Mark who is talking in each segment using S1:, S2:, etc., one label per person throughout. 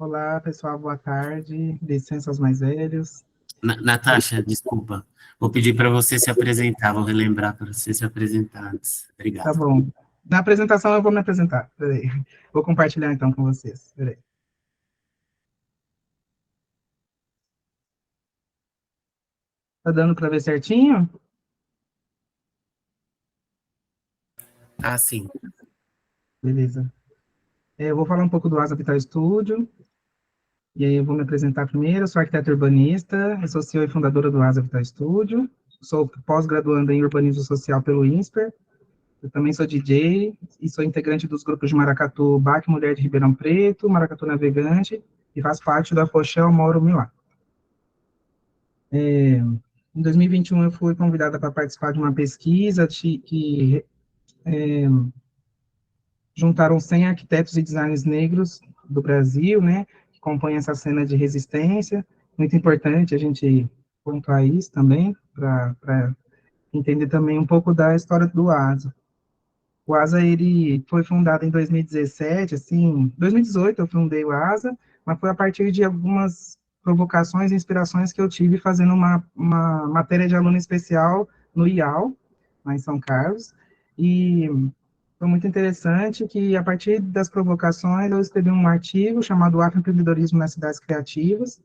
S1: Olá, pessoal, boa tarde. Licença aos mais velhos.
S2: Natasha, desculpa. Vou pedir para você se apresentar, vou relembrar para você se apresentar antes.
S1: Tá
S2: Obrigado.
S1: bom. Na apresentação eu vou me apresentar. Peraí. Vou compartilhar então com vocês. Peraí. Tá dando para ver certinho?
S2: Ah, sim.
S1: Beleza. Eu vou falar um pouco do Asa Vital Studio. E aí eu vou me apresentar primeiro. Eu sou arquiteta urbanista, eu sou CEO e fundadora do Asa Vital Studio. Sou pós-graduanda em urbanismo social pelo INSPER. Eu também sou DJ e sou integrante dos grupos de Maracatu Baque Mulher de Ribeirão Preto, Maracatu Navegante, e faço parte da Fochel Moro Milá. Em 2021, eu fui convidada para participar de uma pesquisa que juntaram 100 arquitetos e designers negros do Brasil, né, que compõem essa cena de resistência. Muito importante a gente pontuar isso também, para entender também um pouco da história do ASA. O ASA, ele foi fundado em 2017, assim, 2018 eu fundei o ASA, mas foi a partir de algumas provocações e inspirações que eu tive fazendo uma matéria de aluno especial no IAL, lá em São Carlos, e foi muito interessante que, a partir das provocações, eu escrevi um artigo chamado Afroempreendedorismo nas Cidades Criativas,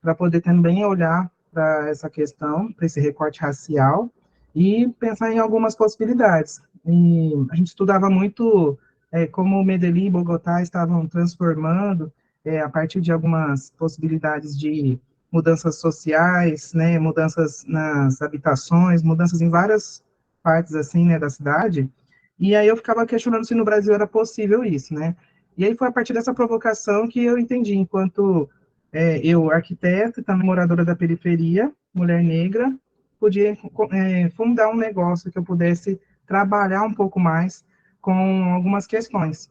S1: para poder também olhar para essa questão, para esse recorte racial, e pensar em algumas possibilidades. E a gente estudava muito como Medellín e Bogotá estavam transformando, a partir de algumas possibilidades de mudanças sociais, né, mudanças nas habitações, mudanças em várias partes assim, né, da cidade. E aí eu ficava questionando se no Brasil era possível isso, né? E aí foi a partir dessa provocação que eu entendi, enquanto eu, arquiteta, também moradora da periferia, mulher negra, podia fundar um negócio que eu pudesse trabalhar um pouco mais com algumas questões.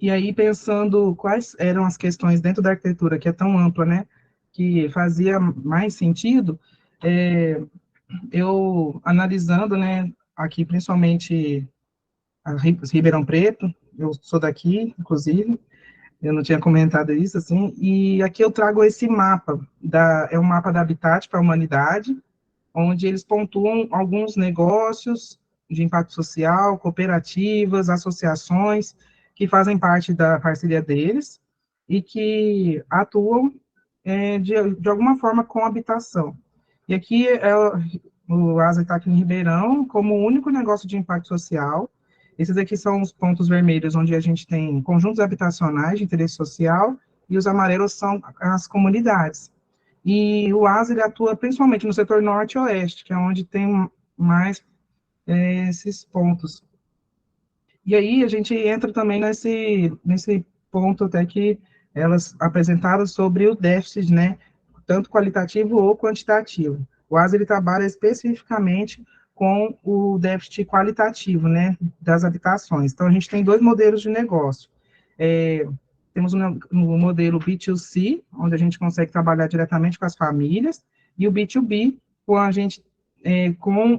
S1: E aí, pensando quais eram as questões dentro da arquitetura, que é tão ampla, né, que fazia mais sentido, é, eu analisando, né, aqui principalmente a Ribeirão Preto, eu sou daqui, inclusive, eu não tinha comentado isso, assim, e aqui eu trago esse mapa, é um mapa da Habitat para a Humanidade, onde eles pontuam alguns negócios de impacto social, cooperativas, associações, que fazem parte da parceria deles, e que atuam de alguma forma com habitação. E aqui o ASA está aqui em Ribeirão, como o único negócio de impacto social. Esses aqui são os pontos vermelhos, onde a gente tem conjuntos habitacionais de interesse social, e os amarelos são as comunidades. E o ASA ele atua principalmente no setor norte e oeste, que é onde tem mais esses pontos. E aí a gente entra também nesse ponto até que elas apresentaram sobre o déficit, né, tanto qualitativo ou quantitativo. O ASA ele trabalha especificamente com o déficit qualitativo, né, das habitações. Então a gente tem dois modelos de negócio. Temos um modelo B2C, onde a gente consegue trabalhar diretamente com as famílias, e o B2B, com a gente com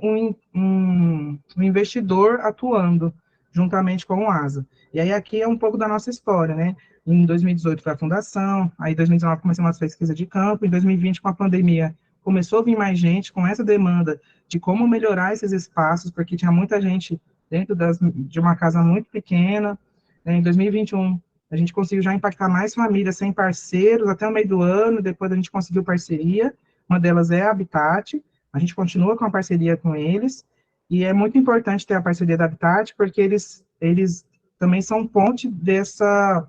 S1: um investidor atuando juntamente com o ASA. E aí aqui é um pouco da nossa história, né? Em 2018 foi a fundação, aí em 2019 começou uma pesquisa de campo, em 2020 com a pandemia começou a vir mais gente com essa demanda de como melhorar esses espaços, porque tinha muita gente dentro de uma casa muito pequena. Em 2021 a gente conseguiu já impactar mais famílias sem parceiros até o meio do ano, depois a gente conseguiu parceria, uma delas é a Habitat, a gente continua com a parceria com eles, e é muito importante ter a parceria da Habitat, porque eles também são ponte dessa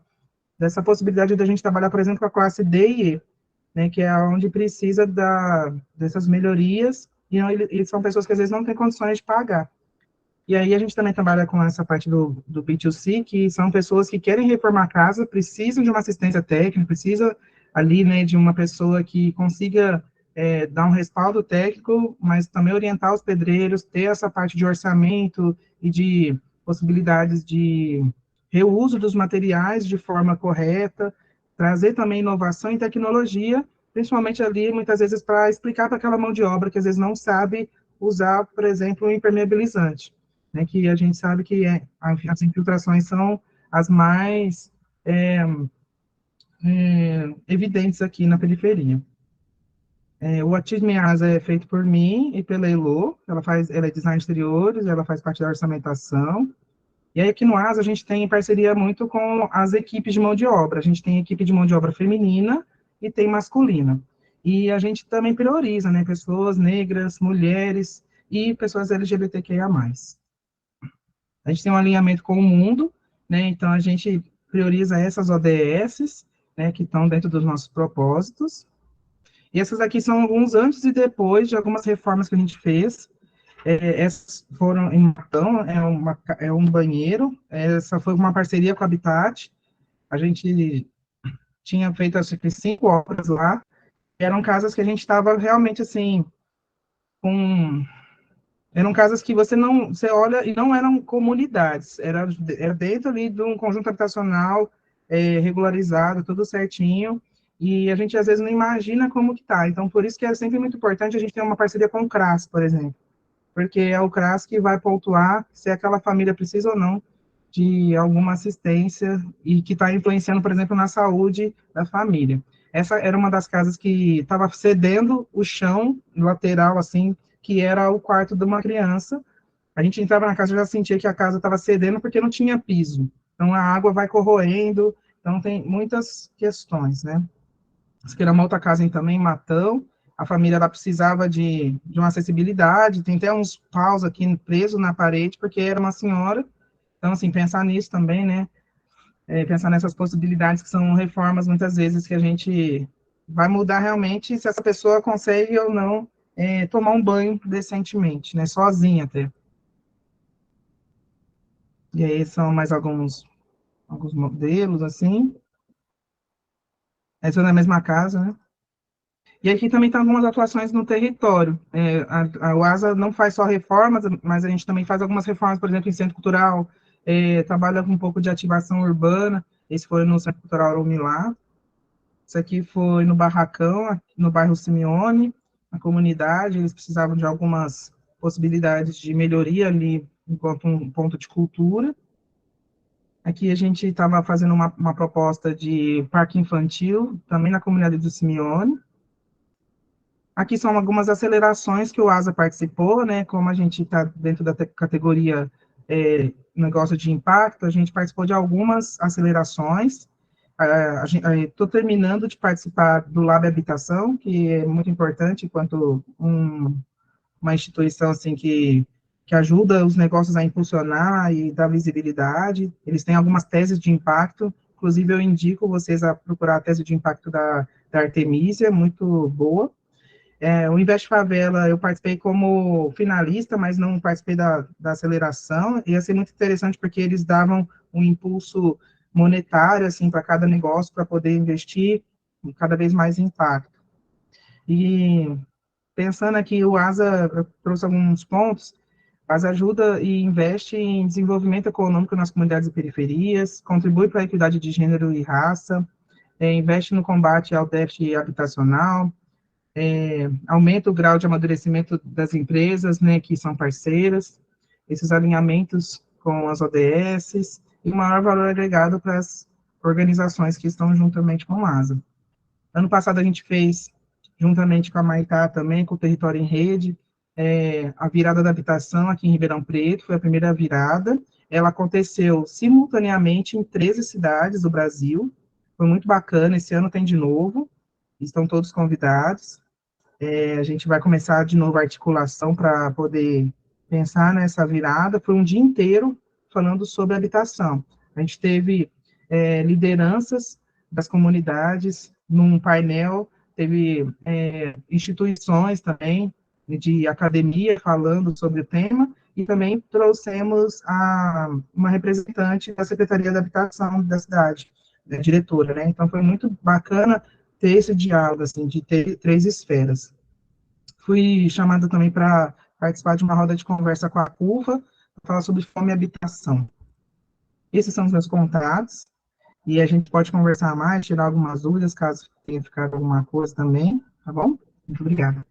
S1: possibilidade de a gente trabalhar, por exemplo, com a classe D e E, né, que é onde precisa dessas melhorias, e eles são pessoas que às vezes não têm condições de pagar. E aí a gente também trabalha com essa parte do B2C, que são pessoas que querem reformar a casa, precisam de uma assistência técnica, precisa ali, né, de uma pessoa que consiga dar um respaldo técnico, mas também orientar os pedreiros, ter essa parte de orçamento e de possibilidades de reuso dos materiais de forma correta, trazer também inovação e tecnologia, principalmente ali, muitas vezes, para explicar para aquela mão de obra que às vezes não sabe usar, por exemplo, um impermeabilizante, né, que a gente sabe que as infiltrações são as mais evidentes aqui na periferia. O Atismo em Asa é feito por mim e pela Elô, ela é design de exteriores, ela faz parte da orçamentação. E aí aqui no Asa a gente tem parceria muito com as equipes de mão de obra. A gente tem equipe de mão de obra feminina e tem masculina. E a gente também prioriza, né, pessoas negras, mulheres e pessoas LGBTQIA+. A gente tem um alinhamento com o mundo, né, então a gente prioriza essas ODS, né, que estão dentro dos nossos propósitos. E essas aqui são alguns antes e depois de algumas reformas que a gente fez. Essas foram em Matão, é um banheiro. Essa foi uma parceria com a Habitat. A gente tinha feito, acho que 5 obras lá. Eram casas que a gente estava realmente, assim, com... Eram casas que você olha e não eram comunidades. Era dentro ali de um conjunto habitacional regularizado, tudo certinho. E a gente, às vezes, não imagina como que tá. Então, por isso que é sempre muito importante a gente ter uma parceria com o CRAS, por exemplo, porque é o CRAS que vai pontuar se aquela família precisa ou não de alguma assistência e que está influenciando, por exemplo, na saúde da família. Essa era uma das casas que estava cedendo o chão lateral, assim, que era o quarto de uma criança. A gente entrava na casa e já sentia que a casa estava cedendo porque não tinha piso. Então, a água vai corroendo, então tem muitas questões, né? Isso que era uma outra casa também, em Matão. A família ela precisava de uma acessibilidade, tem até uns paus aqui presos na parede, porque era uma senhora. Então, assim, pensar nisso também, né? Pensar nessas possibilidades que são reformas, muitas vezes, que a gente vai mudar realmente se essa pessoa consegue ou não tomar um banho decentemente, né? Sozinha até. E aí são mais alguns modelos, assim. Essa é na mesma casa, né? E aqui também tem algumas atuações no território. A UASA não faz só reformas, mas a gente também faz algumas reformas, por exemplo, em centro cultural, trabalha com um pouco de ativação urbana. Esse foi no Centro Cultural Romilá. Isso aqui foi no Barracão, no bairro Simeone, na comunidade. Eles precisavam de algumas possibilidades de melhoria ali, enquanto um ponto de cultura. Aqui a gente estava fazendo uma proposta de parque infantil, também na comunidade do Simeone. Aqui são algumas acelerações que o ASA participou, né? Como a gente está dentro da categoria negócio de impacto, a gente participou de algumas acelerações. Estou terminando de participar do Lab Habitação, que é muito importante enquanto uma instituição assim que ajuda os negócios a impulsionar e dar visibilidade. Eles têm algumas teses de impacto, inclusive eu indico vocês a procurar a tese de impacto da Artemisia, muito boa. O Invest Favela, eu participei como finalista, mas não participei da aceleração. Ia ser muito interessante porque eles davam um impulso monetário, assim, para cada negócio, para poder investir cada vez mais em impacto. E pensando aqui, o ASA trouxe alguns pontos. A ASA ajuda e investe em desenvolvimento econômico nas comunidades e periferias, contribui para a equidade de gênero e raça, investe no combate ao déficit habitacional, aumenta o grau de amadurecimento das empresas, né, que são parceiras, esses alinhamentos com as ODS, e o maior valor agregado para as organizações que estão juntamente com a ASA. Ano passado a gente fez, juntamente com a Maitá também, com o Território em Rede, a virada da habitação aqui em Ribeirão Preto, foi a primeira virada. Ela aconteceu simultaneamente em 13 cidades do Brasil, foi muito bacana, esse ano tem de novo, estão todos convidados. A gente vai começar de novo a articulação para poder pensar nessa virada. Foi um dia inteiro falando sobre habitação. A gente teve lideranças das comunidades num painel, teve instituições também de academia falando sobre o tema, e também trouxemos uma representante da Secretaria da Habitação da cidade, diretora, né? Então, foi muito bacana ter esse diálogo, assim, de ter 3 esferas. Fui chamada também para participar de uma roda de conversa com a CUFA, para falar sobre fome e habitação. Esses são os meus contatos, e a gente pode conversar mais, tirar algumas dúvidas, caso tenha ficado alguma coisa também, tá bom? Muito obrigada.